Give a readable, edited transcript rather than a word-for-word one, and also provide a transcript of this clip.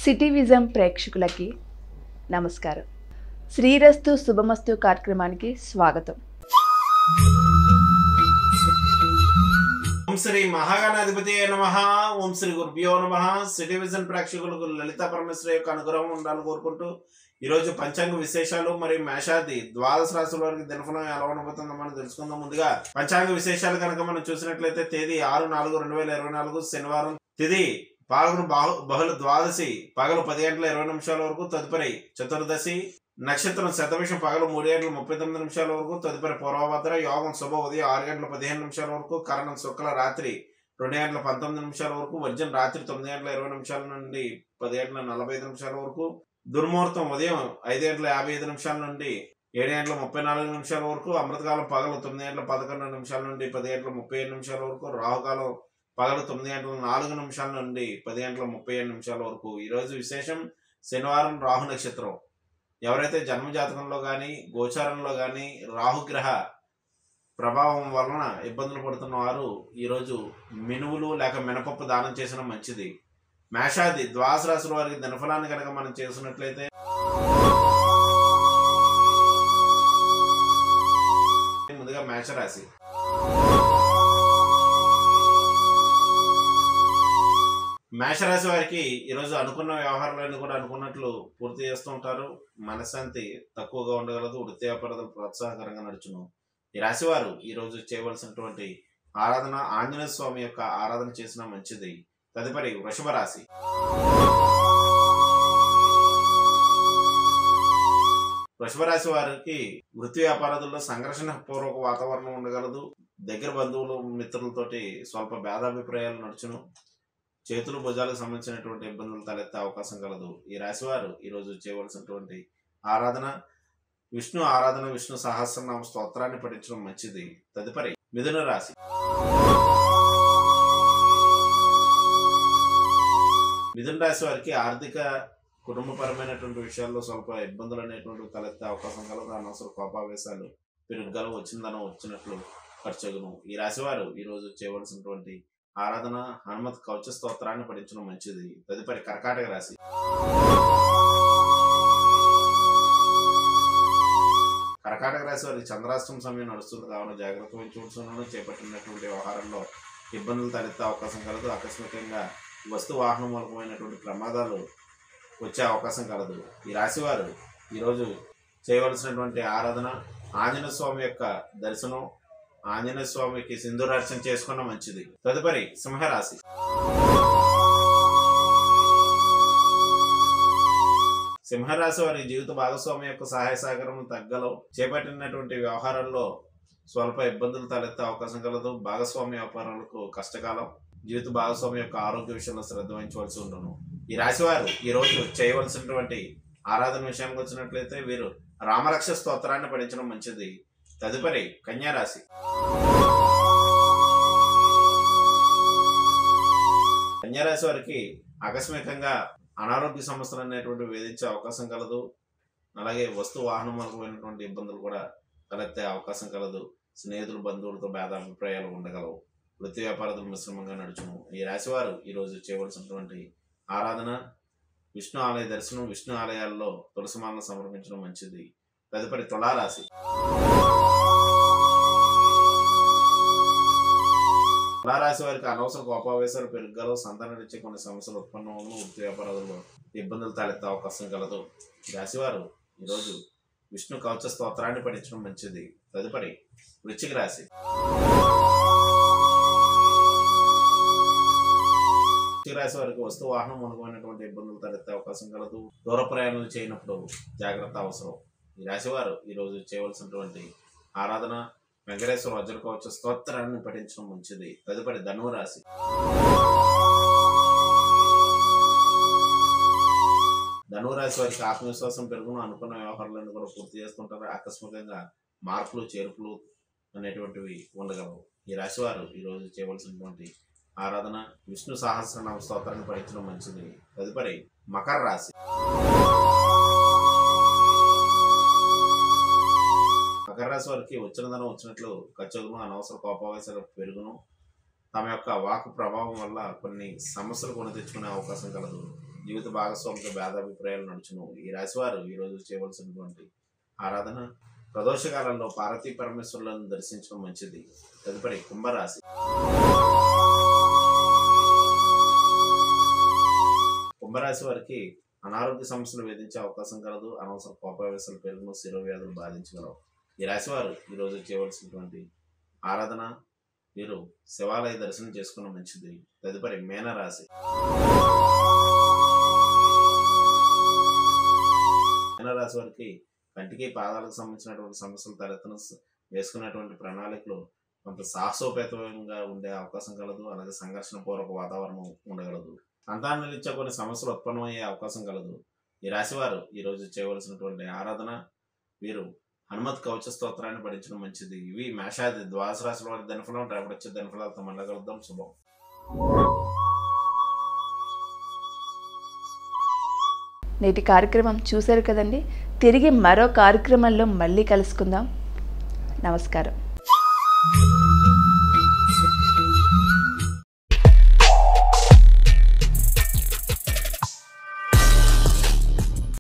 City vision ప్రేక్షకులకి నమస్కారం. శ్రీరస్తు శుభమస్తు కార్యక్రమానికి స్వాగతం. ఓం శ్రీ మహాగణాధిపతి నమః. ఓం శ్రీ గురుభ్యో నమః. సిటీ విజన్ ప్రేక్షకులకు లలిత పరమేశ్వరి యొక్క అనుగ్రహం ఉండాలని కోరుకుంటూ ఈరోజు పంచాంగ విశేషాలు మరియు మేషాది ద్వాదశ రాశుల వారికి దినఫలం ఎలా ఉండబోతుందో మనం తెలుసుకుందాం. ముందుగా పంచాంగ విశేషాలు కనుక మనం చూసినట్లయితే తేదీ 6/4/2024 శనివారం, తిథి పాల్గొన బహుళ ద్వాదశి పగలు 10:20 వరకు, తదుపరి చతుర్దశి, నక్షత్రం శతభిషం పగలు 3:39 వరకు, తదుపరి పూర్వభద్ర, యోగం శుభ ఉదయం 6:15 వరకు, కరణం శుక్ల రాత్రి 2:19 వరకు, వర్జం రాత్రి 9:20 నుండి 10:45 వరకు, దుర్ముహూర్తం ఉదయం 5:55 నుండి 7:34 వరకు, అమృతకాలం పగలు 9:11 నుండి 10:37 వరకు, రాహుకాలం పగలు 9:04 నుండి 10:37 వరకు. ఈరోజు విశేషం శనివారం, రాహు నక్షత్రం. ఎవరైతే జన్మజాతకంలో కానీ గోచారంలో కానీ రాహుగ్రహ ప్రభావం వలన ఇబ్బందులు పడుతున్న వారు ఈరోజు మినువులు లేక మినపప్పు దానం చేసిన మంచిది. మేషాది ద్వాదశ రాశుల వారికి దినఫలాన్ని కనుక మనం చేసినట్లయితే ముందుగా మేషరాశి. మేషరాశి వారికి ఈరోజు అనుకున్న వ్యవహారాలన్నీ కూడా అనుకున్నట్లు పూర్తి చేస్తూ ఉంటారు. మనశ్శాంతి తక్కువగా ఉండగలదు. వృత్తి వ్యాపారాలు ప్రోత్సాహకరంగా నడుచును. ఈ రాశి వారు ఈరోజు చేయవలసినటువంటి ఆరాధన ఆంజనేయ స్వామి యొక్క ఆరాధన చేసిన మంచిది. తదుపరి వృషభ రాశి. వృషభ రాశి వారికి వృత్తి వ్యాపారాలలో సంఘర్షణ పూర్వక వాతావరణం ఉండగలదు. దగ్గర బంధువులు మిత్రులతోటి స్వల్ప భేదాభిప్రాయాలు నడుచును. చేతులు భుజాలకు సంబంధించినటువంటి ఇబ్బందులు తలెత్తే అవకాశం కలదు. ఈ రాశి వారు ఈరోజు చేయవలసినటువంటి ఆరాధన విష్ణు ఆరాధన, విష్ణు సహస్రనామ స్తోత్రాన్ని పఠించడం మంచిది. తదుపరి మిథున రాశి. మిథున రాశి వారికి ఆర్థిక కుటుంబపరమైనటువంటి విషయాల్లో స్వల్ప ఇబ్బందులు అనేటువంటి తలెత్తే అవకాశం కలదు. అనవసర కోపావేశాలు పెరుగుదల వచ్చిందనో వచ్చినట్లు ఖర్చుగును. ఈ రాశి వారు ఈరోజు చేయవలసినటువంటి ఆరాధన హనుమత్ కవచ స్తోత్రాన్ని పఠించడం మంచిది. తదుపరి కర్కాటక రాశి. కర్కాటక రాశి వారికి చంద్రాష్టమ సమయం నడుస్తుంది కావున జాగ్రత్త వహించవలసిన చేపట్టినటువంటి వ్యవహారంలో ఇబ్బందులు తలెత్తే అవకాశం కలదు. ఆకస్మికంగా వస్తు వాహన మూలకమైనటువంటి ప్రమాదాలు వచ్చే అవకాశం కలదు. ఈ రాశి వారు ఈరోజు చేయవలసినటువంటి ఆరాధన ఆంజనేయ స్వామి యొక్క దర్శనం, ఆంజనేయ స్వామికి సింధూరార్చన చేసుకున్న మంచిది. తదుపరి సింహరాశి. సింహరాశి వారి జీవిత భాగస్వామి యొక్క సహాయ సహకారం తగ్గలవు. చేపట్టినటువంటి వ్యవహారాల్లో స్వల్ప ఇబ్బందులు తలెత్తే అవకాశం కలదు. భాగస్వామి వ్యాపారాలకు కష్టకాలం. జీవిత భాగస్వామి యొక్క ఆరోగ్య విషయంలో శ్రద్ధ వహించవలసి ఉండను. ఈ రాశి వారు ఈరోజు చేయవలసినటువంటి ఆరాధన విషయానికి వచ్చినట్లయితే వీరు రామరక్ష స్తోత్రాన్ని పఠించడం మంచిది. తదుపరి కన్యారాశి. కన్యారాశి వారికి ఆకస్మికంగా అనారోగ్య సమస్యలు అనేటువంటి వేధించే అవకాశం కలదు. అలాగే వస్తు వాహనమైనటువంటి ఇబ్బందులు కూడా తలెత్తే అవకాశం కలదు. స్నేహితులు బంధువులతో భేదాభిప్రాయాలు ఉండగలవు. వృత్తి వ్యాపారాలు మిశ్రమంగా నడుచును. ఈ రాశి వారు ఈరోజు చేయవలసినటువంటి ఆరాధన విష్ణు ఆలయ దర్శనం, విష్ణు ఆలయాల్లో తులసిమాలను సమర్పించడం మంచిది. తదుపరి తులారాశి. తులారాశి వారికి అనవసర కోపావేశాలు పెరుగలవు. సంతానరీత్యా కొన్ని సమస్యలు ఉత్పన్నమవును. వృత్తి వ్యాపారాలలో ఇబ్బందులు తలెత్తే అవకాశం కలదు. ఈ రాశి వారు ఈరోజు విష్ణు కవచ స్తోత్రాన్ని పఠించడం మంచిది. తదుపరి వృశ్చిక రాశి. వృశ్చిక రాశి వారికి వస్తు వాహనం మూలకమైనటువంటి ఇబ్బందులు తలెత్తే అవకాశం కలదు. దూర ప్రయాణాలు చేయనప్పుడు జాగ్రత్త అవసరం. ఈ రాశి వారు ఈరోజు చేయవలసినటువంటి ఆరాధన వెంకటేశ్వర వజ్ర కవచ స్తోత్రాన్ని పఠించడం మంచిది. తదుపరి ధనురాశి. ధనురాశి వారికి ఆత్మవిశ్వాసం పెరుగును. అనుకున్న వ్యవహారాలను కూడా పూర్తి చేస్తుంటారు. ఆకస్మికంగా మార్పులు చేర్పులు అనేటువంటివి ఉండగలవు. ఈ రాశి వారు ఈరోజు చేయవలసినటువంటి ఆరాధన విష్ణు సహస్రనామ స్తోత్రాన్ని పఠించడం మంచిది. తదుపరి మకర రాశి. మకర రాశి వారికి వచ్చిన ధనం వచ్చినట్లు ఖర్చును. అనవసర కోపావేశాలు పెరుగును. తమ యొక్క వాక్ ప్రభావం వల్ల కొన్ని సమస్యలు కొని తెచ్చుకునే అవకాశం కలదు. జీవిత భాగస్వామితో భేదాభిప్రాయాలు నడుచును. ఈ రాశి వారు ఈరోజు చేయవలసినటువంటి ఆరాధన ప్రదోషకాలంలో పార్వతీ పరమేశ్వరులను దర్శించడం మంచిది. తదుపరి కుంభరాశి. కుంభరాశి వారికి అనారోగ్య సమస్యలు వేధించే అవకాశం కలదు. అనవసర కోపావేశాలు పెరుగును, శిరోవ్యాధులు బాధించగలవు. ఈ రాశి వారు ఈరోజు చేయవలసినటువంటి ఆరాధన మీరు శివాలయ దర్శనం చేసుకున్న మంచిది. తదుపరి మీనరాశి. మీనరాశి వారికి కంటికి పాదాలకు సంబంధించినటువంటి సమస్యలు తలెత్తను వేసుకున్నటువంటి ప్రణాళికలు కొంత సాహసోపేతంగా ఉండే అవకాశం కలదు. అలాగే సంఘర్షణ పూర్వక వాతావరణం ఉండగలదు. సంతానం ఇచ్చే కొన్ని సమస్యలు ఉత్పన్నమయ్యే అవకాశం కలదు. ఈ రాశి వారు ఈరోజు చేయవలసినటువంటి ఆరాధన వీరు హనుమత్ కవచ స్తోత్రాన్ని పఠించడం మంచిది. ఇవి మేషాది ద్వాదశ రాశుల వారి దినఫలం. రేపటి వచ్చే దినఫలాలతో మళ్ళీ కలుద్దాం. శుభం. నేటి కార్యక్రమం చూశారు కదండి. తిరిగి మరో కార్యక్రమంలో మళ్ళీ కలుసుకుందాం. నమస్కారం.